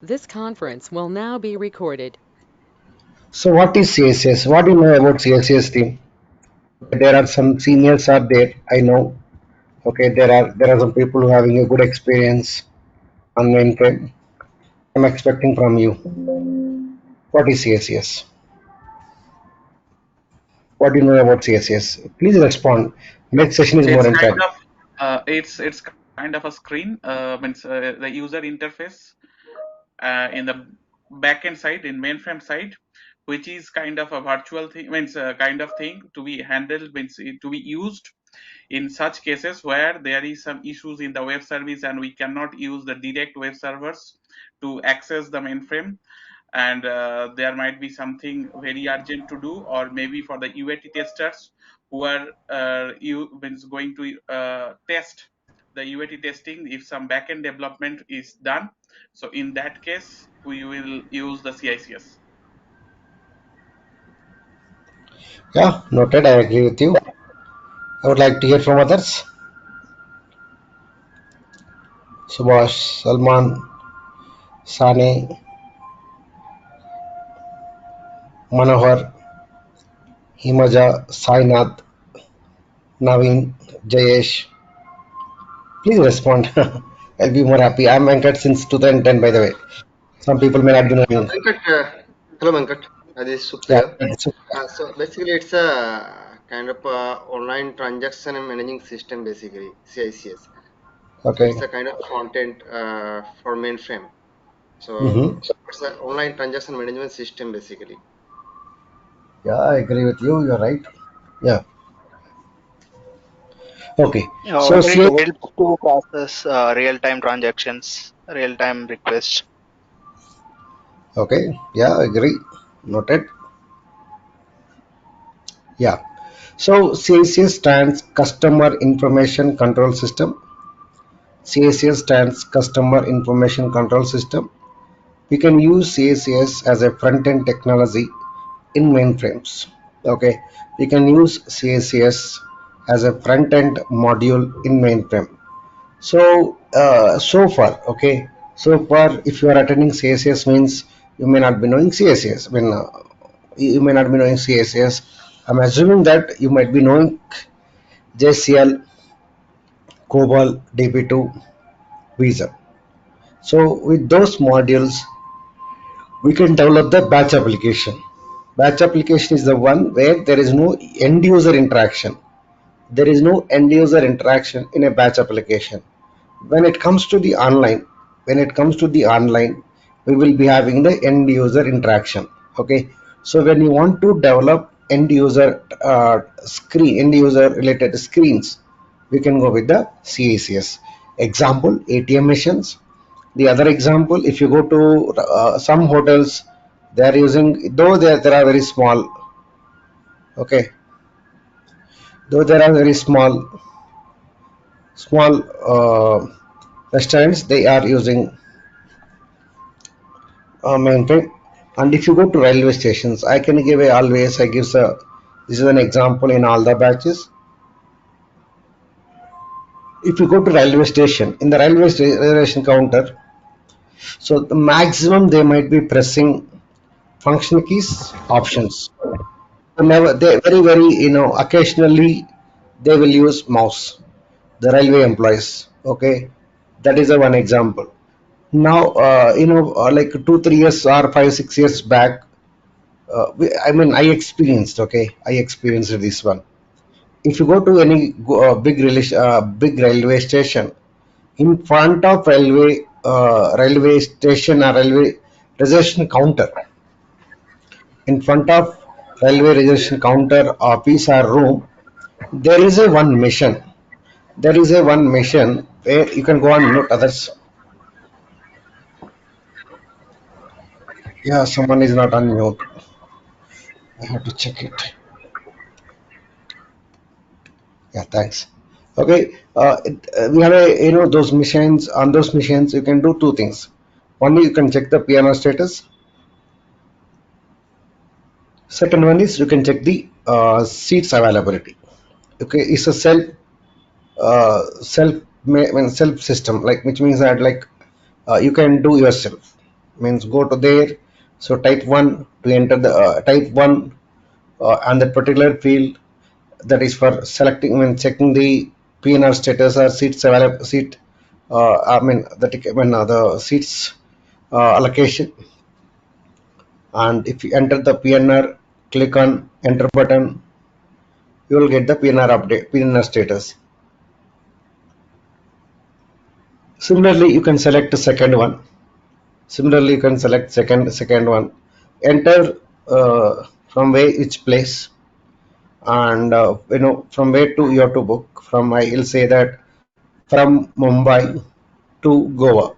This conference will now be recorded. So what is CSS? What do you know about CSS team? There are some seniors are there. I know. Okay, there are some people who are having a good experience on mainframe. I'm expecting from you. What is CSS? What do you know about CSS? Please respond. Next session is more It's kind important. of it's kind of a screen means the user interface in the backend side in mainframe side, which is kind of a virtual thing, means kind of thing to be handled, means to be used in such cases where there is some issues in the web service and we cannot use the direct web servers to access the mainframe, and there might be something very urgent to do, or maybe for the UAT testers who are means going to test the UAT testing if some backend development is done. So in that case, we will use the CICS. Yeah, noted. I agree with you. I would like to hear from others. Subhash, Salman, Sane, Manohar, Himaja, Sainath, Naveen, Jayesh. Please respond. I'll be more happy. I'm anchored since 2010, by the way. Some people may not be knowing. Venkat, hello Venkat, this is Yeah, Supriya. it's So basically, it's a kind of online transaction and managing system, basically CICS. So okay. it's a kind of content for mainframe. So Mm-hmm. it's an online transaction management system, basically. Yeah, I agree with you. You're right. Yeah. Okay. So It CA, helps to process real-time transactions, real-time requests. okay. Yeah, I agree. Noted. Yeah. So CACS stands Customer Information Control System. CACS stands Customer Information Control System. We can use CACS as a front-end technology in mainframes. Okay. We can use CACS as a front-end module in mainframe. So far, okay. So far, if you are attending CSS, means you may not be knowing CSS. When you may not be knowing CSS, I'm assuming that you might be knowing JCL, COBOL, DB2, VSAM. So with those modules, we can develop the batch application. Batch application is the one where there is no end user interaction. There is no end user interaction in a batch application. When it comes to the online, we will be having the end user interaction. Okay, so when you want to develop end user related screens, we can go with the CACS. Example, ATM machines. The other example, if you go to some hotels, they are using, though there are very small, okay, though there are very small restaurants, they are using mainframe. And if you go to railway stations, I can give a always, I gives a, this is an example in all the batches. If you go to railway station, in the railway station counter, so the maximum they might be pressing function keys, options. Never, they very, very, occasionally they will use mouse, the railway employees. Okay, that is a one example. Now, like 2 3 years or 5 6 years back, I mean, I experienced this one. If you go to any big railway station, in front of railway station or railway reservation counter, in front of railway reservation counter, office or room, there is a one mission. There is a one mission where you can go and note others. Yeah, someone is not on mute. I have to check it. Yeah, thanks. Okay, we have a, those missions. On those missions, you can do two things. One, you can check the piano status. Second one is you can check the seats availability. Okay, it's a self self system, like, which means that, like, you can do yourself. means go to there. So type 1 to enter the type 1 and that particular field, that is for selecting when checking the PNR status or seats available seat I mean the ticket when the seats allocation. And if you enter the PNR, click on enter button, you will get the PNR update, PNR status. Similarly, you can select the second one. Similarly, you can select second one. Enter from where which place, and from where to you have to book. From I will say that from Mumbai to Goa.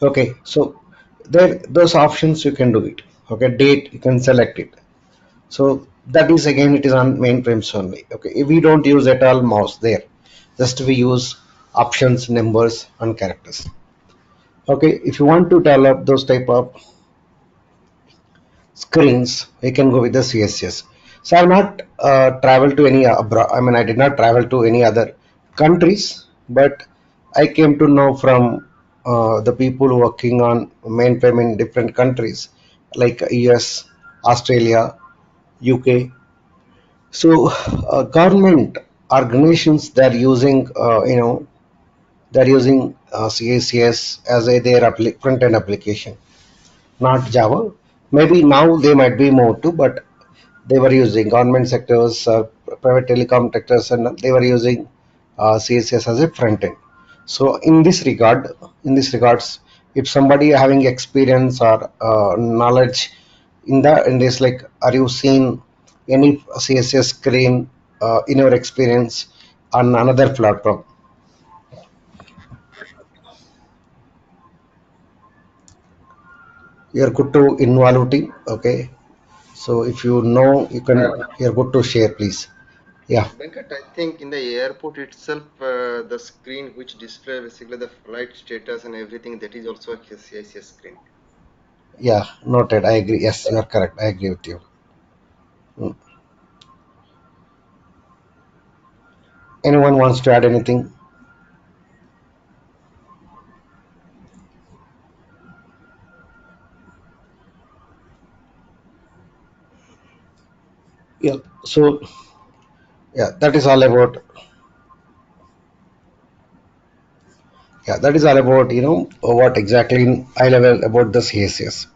Okay, so there those options you can do it. Okay, date you can select it. So that is again it is on mainframes only. Okay, if we don't use at all mouse there, just we use options, numbers, and characters. Okay, if you want to develop those type of screens, we can go with the CSS. So I've not traveled to any abroad. I mean, I did not travel to any other countries, but I came to know from the people working on mainframe in different countries like US, Australia, UK. So government organizations they're using they're using CICS as their front end application, not Java. Maybe now they might be more too, but they were using government sectors, private telecom sectors, and they were using CSS as a front end. So in this regards, if somebody having experience or knowledge in this, like, are you seeing any CSS screen in your experience on another platform? You're good to involve team, okay? So if you know, you can. You're good to share, please. Yeah. Venkat, I think in the airport itself, the screen which display basically the flight status and everything, that is also a CICS screen. Yeah, noted. I agree. Yes, you are correct. I agree with you. Mm. Anyone wants to add anything? Yeah. So yeah, that is all about. Yeah, that is all about what exactly in high level about the CSS.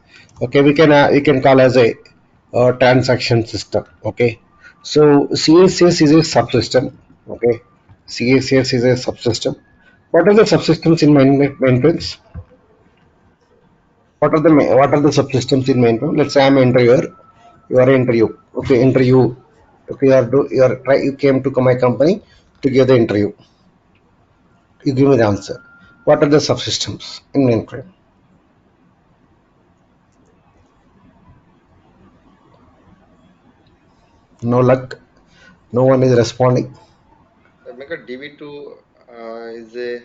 Okay, we can call as a transaction system. Okay, so CSS is a subsystem. Okay, CSS is a subsystem. What are the subsystems in mainframes? What are the subsystems in mainframe? Let's say I'm an interviewer. You are an interview. Okay, interview. Okay, you came to my company to give the interview. You give me the answer. What are the subsystems in mainframe? No luck. No one is responding. Venkat, DB2 is a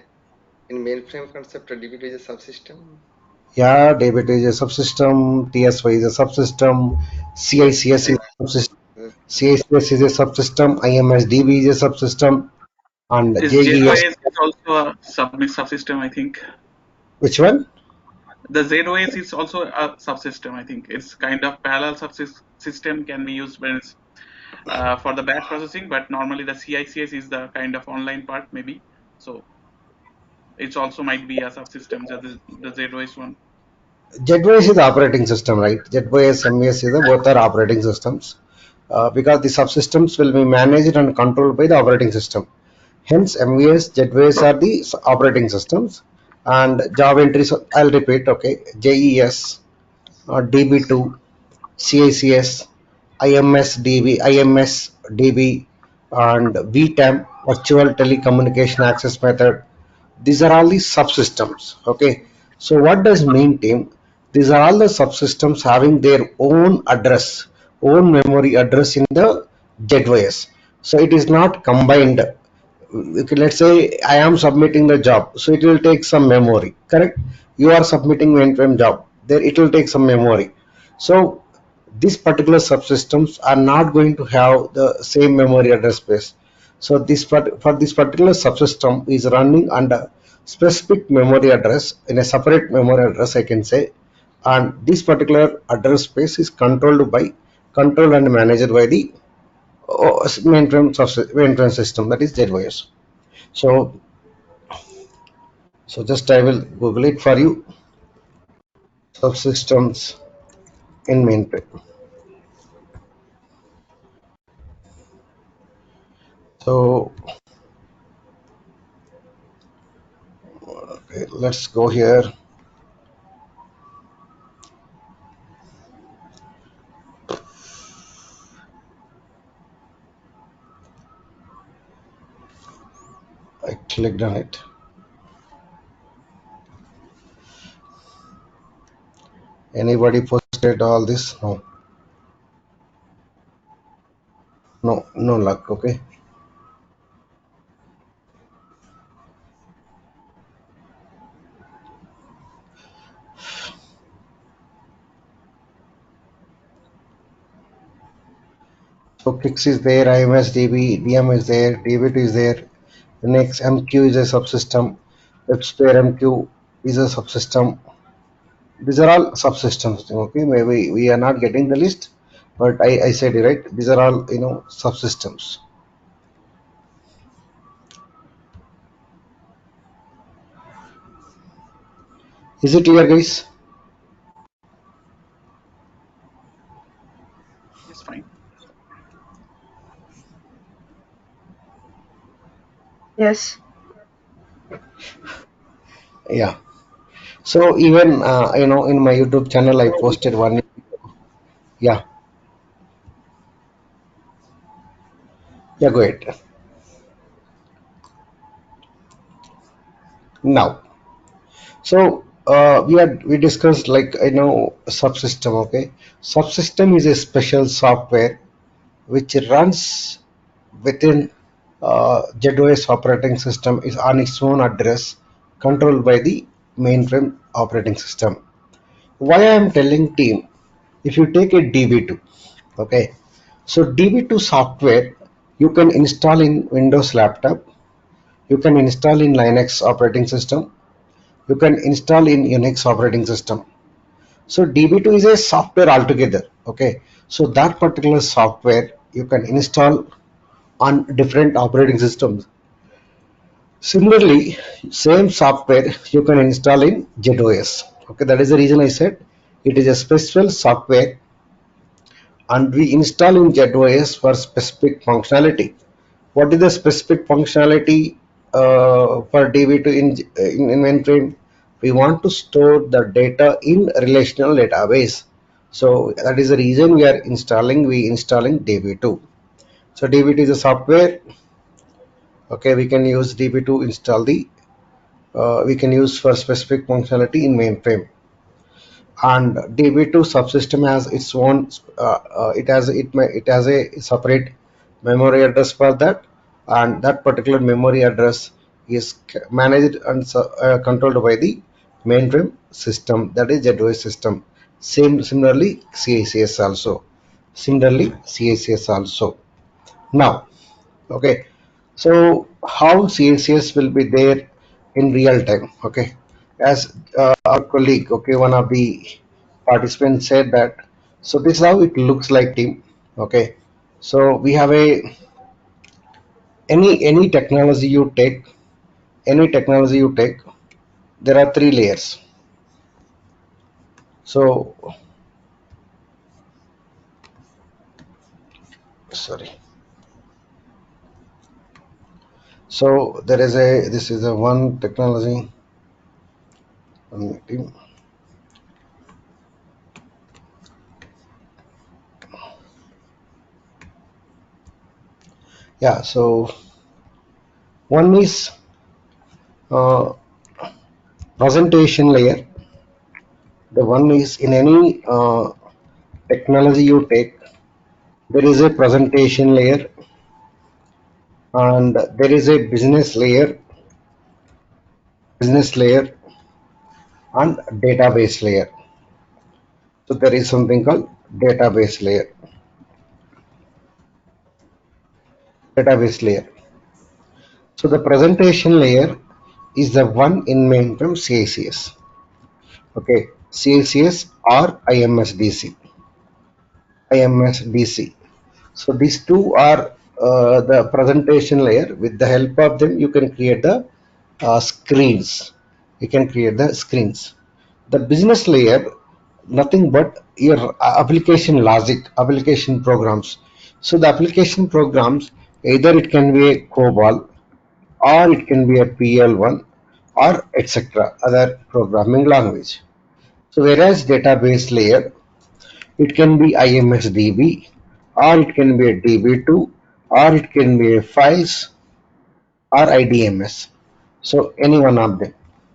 in mainframe concept. DB2 is a subsystem. Yeah, David is a subsystem. TSY is a subsystem. CICS is a subsystem. Uh, CICS is a subsystem. IMS DB is a subsystem. And This JES. ZOS is also a subsystem, I think. Which one? The ZOS is also a subsystem, I think. It's kind of parallel subsystem can be used when it's for the batch processing, but normally the CICS is the kind of online part, maybe. So it's also might be a subsystem, the ZOS one. JetBrains is the operating system, right? JetBrains, MES is the both are operating systems because the subsystems will be managed and controlled by the operating system. Hence, MES, JetBrains are the operating systems, and job entries. I'll repeat. Okay, JES, DB2, CICS, IMS DB, IMS DB, and VTAM, Virtual Telecommunication Access Method. These are all the subsystems. Okay, so what does mean, team? These are all the subsystems having their own address, own memory address in the JetOS. So it is not combined. Okay, let's say I am submitting the job, so it will take some memory. Correct? You are submitting mainframe job. There it will take some memory. So these particular subsystems are not going to have the same memory address space. So for this particular subsystem is running under specific memory address in a separate memory address, I can say. and this particular address space is controlled and managed by the mainframe system, that is ZOS. So just I will Google it for you. Subsystems in mainframe. So okay, let's go here. I clicked on it. Anybody posted all this? No, no luck. Okay. So CICS is there, IMS DB, DM is there, DB2 is there. The next MQ is a subsystem. WebSphere MQ is a subsystem. These are all subsystems. Okay, maybe we are not getting the list, but I said it right. These are all subsystems. Is it clear, guys? It's fine. Yes. Yeah. So even in my YouTube channel I posted one. Yeah. Yeah. Go ahead. Now. So we discussed like subsystem. Okay. Subsystem is a special software which runs within ZOS operating system is on its own address controlled by the mainframe operating system. Why I am telling team, if you take a DB2, okay, so DB2 software you can install in Windows laptop, you can install in Linux operating system, you can install in Unix operating system. So DB2 is a software altogether. Okay, so that particular software you can install on different operating systems. Similarly, same software you can install in ZOS. Okay, that is the reason I said it is a special software and we install in ZOS for specific functionality. What is the specific functionality for DB2 in mainframe? We want to store the data in relational database. So that is the reason we installing DB2. So DB2 is a software. Okay, we can use DB to install the we can use for specific functionality in mainframe. And DB2 subsystem has its own it has a separate memory address for that, and that particular memory address is managed and controlled by the mainframe system, that is ZOS system. Similarly CICS also. Similarly CICS also. Now, okay, so how CICS will be there in real time? Okay, as our colleague, okay, one of the participants said that. So this is how it looks like, team. Okay, so we have a any technology you take, there are three layers. So sorry. So there is a this is a one technology. Team. Yeah. So one is uh, presentation layer. The one is in any technology you take, there is a presentation layer and there is a business layer and database layer. So there is something called database layer. So the presentation layer is the one in mainframe CICS. Okay, CICS or IMS DC. So these two are the presentation layer. With the help of them, you can create the screens. You can create the screens. The business layer, nothing but your application logic, application programs. So the application programs, either it can be a COBOL or it can be a PL1 or etc. other programming language. So whereas database layer, it can be IMS DB, or it can be a DB2, or it can be a files or IDMS. So any one of them.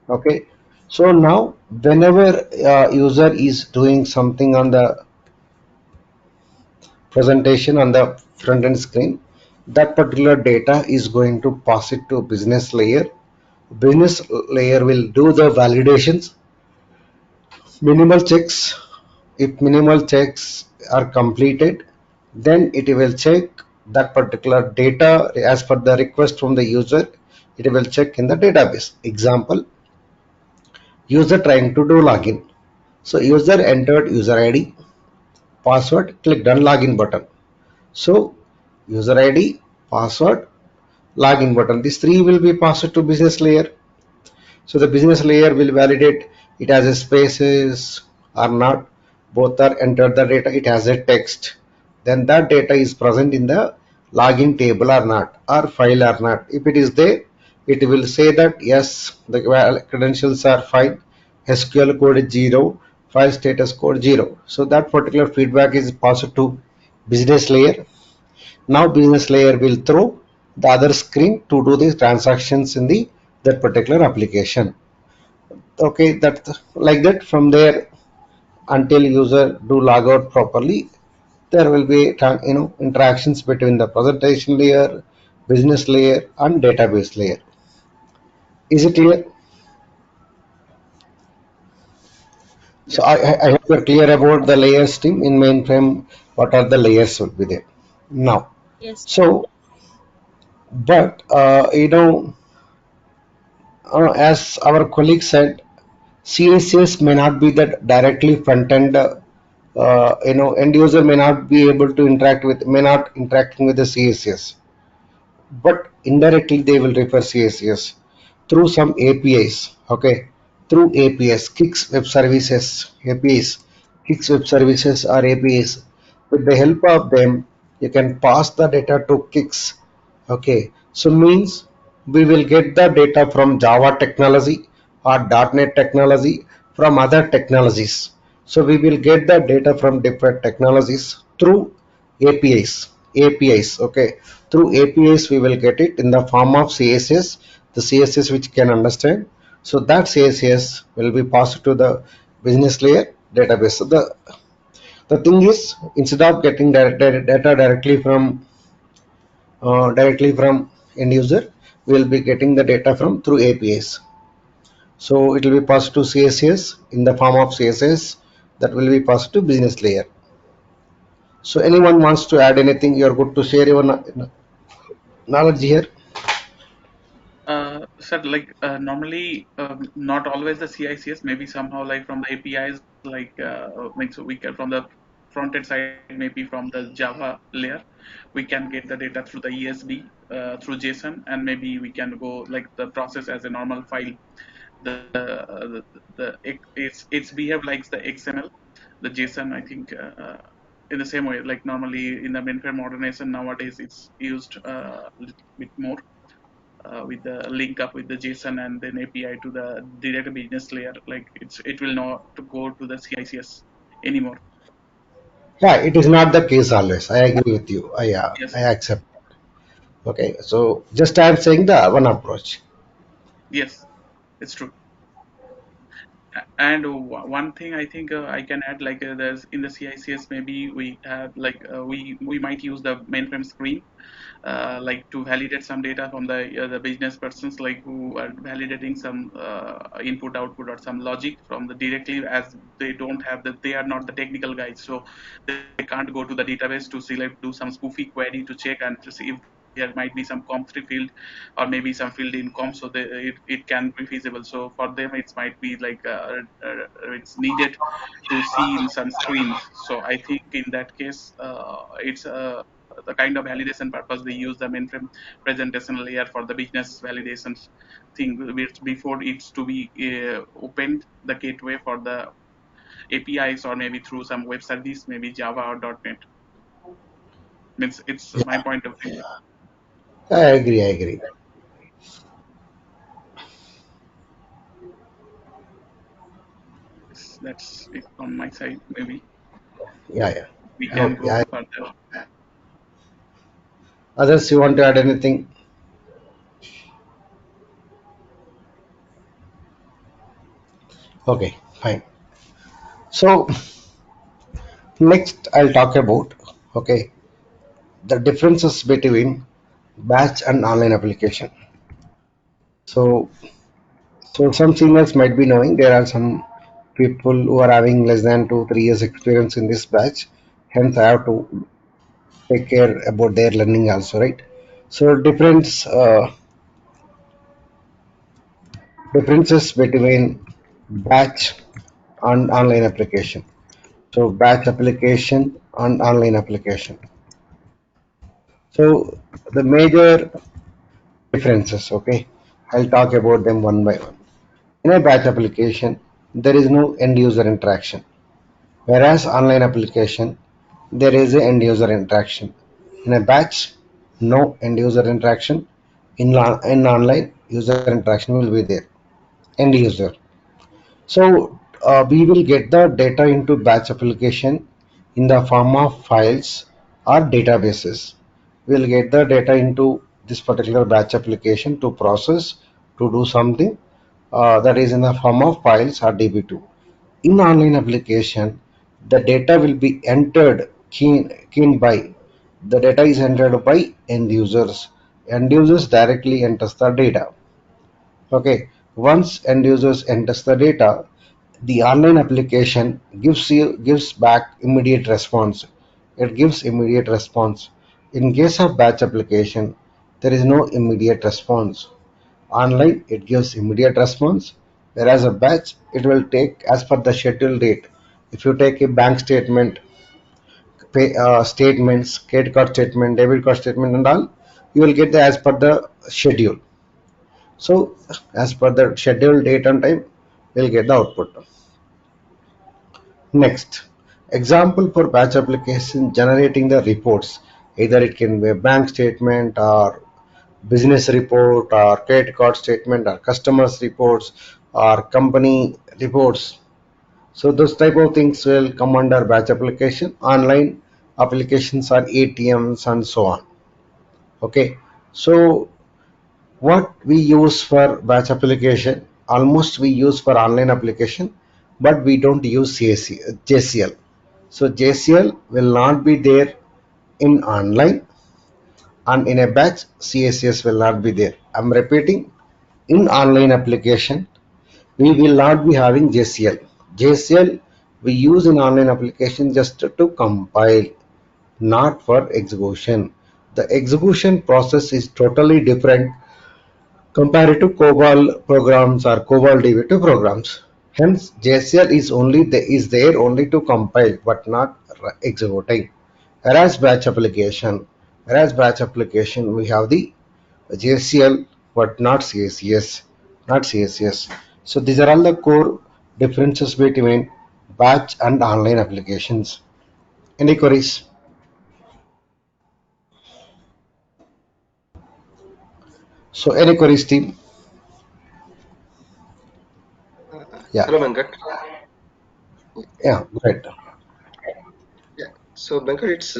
Okay. So now whenever user is doing something on the presentation on the front end screen, that particular data is going to pass it to business layer. Business layer will do the validations, minimal checks. If minimal checks are completed, then it will check that particular data as per the request from the user. It will check in the database. Example, user trying to do login. So user entered user ID, password, clicked on login button. So user ID, password, login button, these three will be passed to business layer. So the business layer will validate it has a spaces or not. Both are entered the data. It has a text. Then that data is present in the login table or not, or file or not. If it is there, it will say that yes, the credentials are fine. SQL code is 0, file status code 0. So that particular feedback is passed to business layer. Now business layer will throw the other screen to do the transactions in the that particular application. Okay, that like that from there until user do log out properly, there will be interactions between the presentation layer, business layer and database layer. Is it clear? So Yes. I hope you're clear about the layers team in mainframe. What are the layers would be there now? Yes. So but as our colleague said, CSS may not be that directly front end. End user may not be able to interact with, may not interacting with the CSS, but indirectly they will refer CSS through some APIs. Okay, through APIs, KICS web services, APIs, KICS web services or APIs. With the help of them, you can pass the data to KICS. Okay, so means we will get the data from Java technology or .NET technology, from other technologies. So we will get the data from different technologies through APIs. APIs. Okay, through APIs we will get it in the form of CSS, the CSS which can understand. So that CSS will be passed to the business layer database. So the thing is, instead of getting data directly from end user, we will be getting the data from through APIs. So it will be passed to CSS in the form of CSS that will be passed to business layer. So anyone wants to add anything? You are good to share your knowledge here. Sir, like normally, not always the CICS, maybe somehow like from the APIs, like means we can from the front end side, maybe from the Java layer, we can get the data through the ESB, through JSON, and maybe we can go like the process as a normal file. It's behave like the XML, the JSON. I think in the same way, like normally in the mainframe modernization nowadays, it's used a little bit more with the link up with the JSON and then API to the direct business layer. Like it will not to go to the CICS anymore. Yeah, it is not the case always. I agree with you. I Yes, accept. Okay, so just I am saying the one approach. yes, it's true. And one thing I think I can add, like there's in the CICS maybe we have like we might use the mainframe screen like to validate some data from the business persons like who are validating some input output or some logic from the directly, as they don't have the, they are not the technical guys, so they can't go to the database to select do some spoofy query to check and to see if there might be some com3 field or maybe some field in com, so it can be feasible. So for them it might be like it's needed to see in some screens. So I think in that case it's the kind of validation purpose they use the mainframe presentation layer for the business validations thing, which before it's to be opened the gateway for the APIs or maybe through some web service, maybe Java or .NET. Means it's my Yeah, point of view. I agree. I agree. That's it on my side. Maybe Yeah, yeah. we can Okay. go further. Others, you want to add anything? Okay, fine. So next, I'll talk about, okay, the differences between batch and online application. So, so some seniors might be knowing there are some people who are having less than 2 3 years experience in this batch. Hence, I have to take care about their learning also, right? So, differences between batch and online application. So, batch application and online application. So, the major differences, okay, I'll talk about them one by one. In a batch application, there is no end user interaction, whereas online application, there is a end user interaction. In a batch, no end user interaction. In online, user interaction will be there. End user. So we will get the data into batch application in the form of files or databases. We'll get the data into this particular batch application to process, to do something that is in the form of files or DB2. In online application, the data will be entered keen by the data is entered by end users. End users directly enters the data. Okay, once end users enters the data, the online application gives back immediate response. It gives immediate response. In case of batch application, there is no immediate response. Online, it gives immediate response, whereas a batch, it will take as per the schedule date. If you take a bank statement, statements, credit card statement, debit card statement, and all, you will get the as per the schedule. So, as per the scheduled date and time, we'll get the output. Next, example for batch application generating the reports. Either it can be a bank statement or business report or credit card statement or customers reports or company reports. So those type of things will come under batch application. Online applications are ATMs and so on. Okay. So what we use for batch application, almost we use for online application, but we don't use JCL. So JCL will not be there in online, and in a batch CICS will not be there. I'm repeating, in online application we will not be having JCL. JCL we use in online application just to compile, not for execution. The execution process is totally different compared to COBOL programs or COBOL DB2 programs. Hence, JCL is there only to compile but not executing. Whereas batch application, we have the JCL but not CACS, not CSS. So these are all the core differences between batch and online applications. Any queries? So any queries, team? Yeah, Hello, Venkat. yeah, great. Yeah. So, Venkat,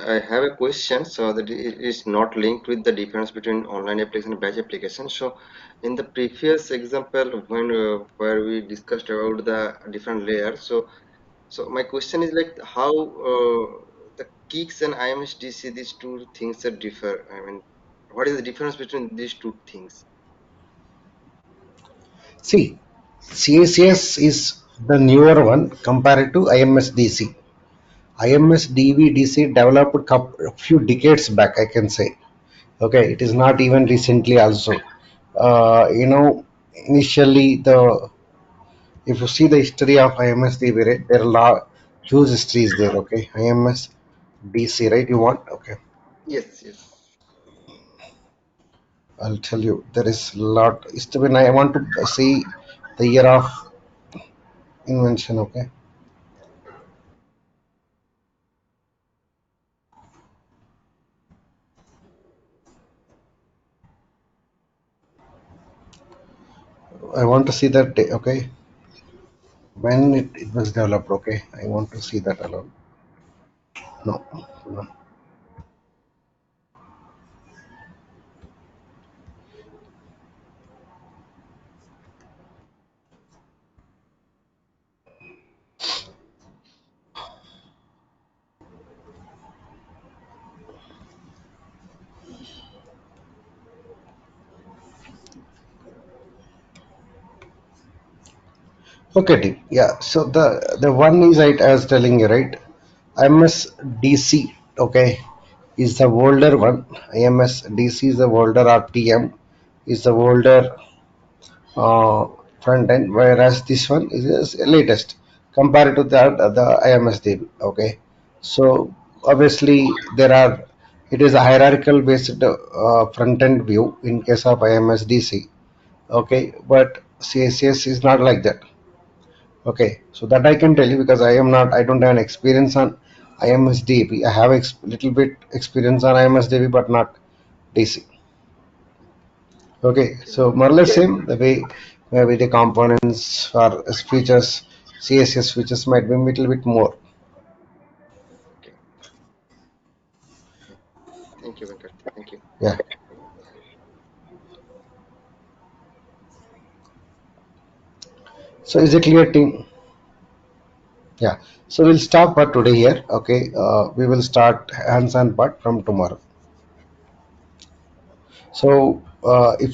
I have a question. So that it is not linked with the difference between online application and batch application. So, in the previous example, when where we discussed about the different layers. So my question is like how the CICS and IMS DC, these two things are differ. I mean, what is the difference between these two things? See, CACS is the newer one compared to IMS DC. IMS DB DC developed a few decades back, I can say. Okay, it is not even recently also. Initially the if you see the history of IMS DB, right, there are huge histories there. Okay, IMS DC, right? You want? Okay, Yes, yes. I'll tell you. There is lot. When I want to see the year of invention. Okay, I want to see that day. Okay, when it was developed. Okay, I want to see that alone. No, no. Okay, team. Yeah. So the one is I was telling you, right? IMS-DC, okay, is the older one. IMS-DC is the older RTM, is the older uh, front end, whereas this one is the latest compared to the IMS-DB. Okay, so obviously it is a hierarchical based front end view in case of IMS-DC. Okay, but CICS is not like that. Okay, so that I can tell you because I don't have an experience on IMSDB. I have little bit experience on IMSDB, but not DC. Okay, Okay. so more or less same. The way maybe the components or features, CSS features might be a little bit more. Okay. Thank you, Venkat. Thank you. Yeah. So is it clear, team? Yeah. So we'll stop for today here. Okay. We will start hands-on part from tomorrow. So if